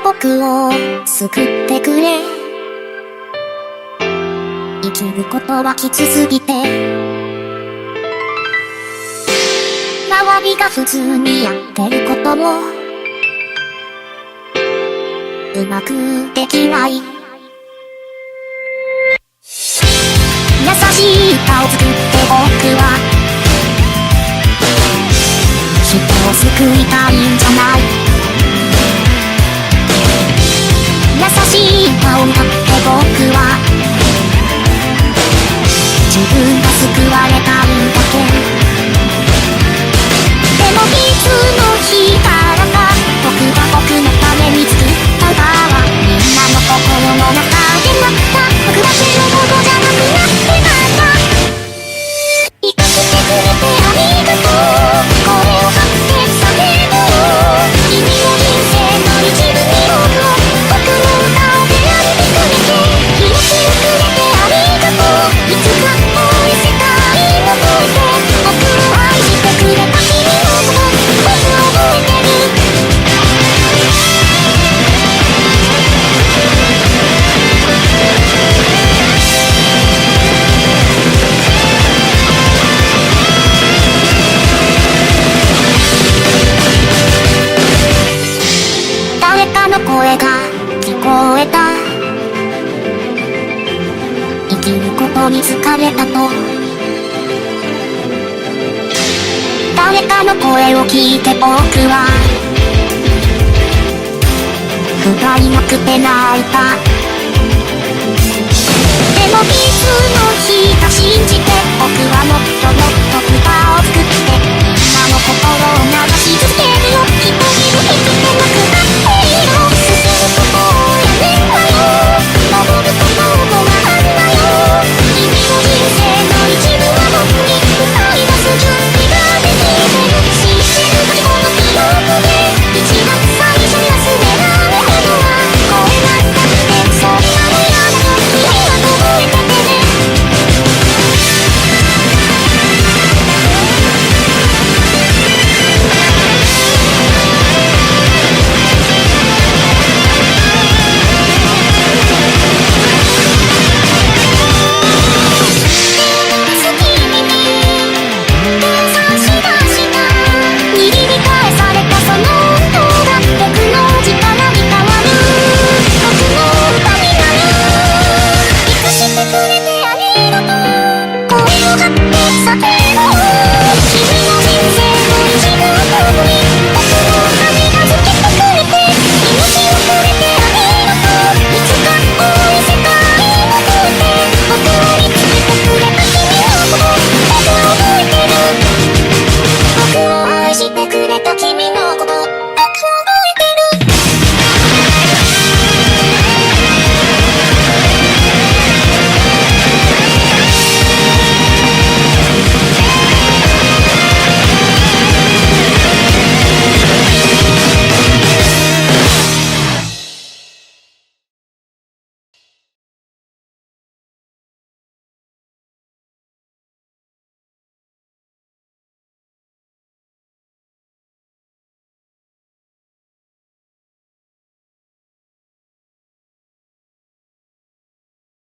僕を救ってくれ。生きることはきつすぎて、周りが普通にやってることもうまくできない。優しい顔作って僕は人を救いたいんじゃない。優しい顔になって僕は自分が救われたいんだけ。でもいつの日からか僕が僕のために作った歌はみんなの心の中でなった。僕だけのものじゃなくなってなった。生かしてくれてありがとう。これを張って叫ぼう。君の人生の一部に僕を僕の歌でありくれて命をくれてありがとう。いつか愛せたいの覚えて僕を愛してくれた君のこと僕覚えてる。誰かの声が聞こえた。生きることに疲れたと。誰かの声を聞いて僕は不甲斐なくて泣いた。でもいつの日か信じて僕はもっともっと歌を作ってみんなの心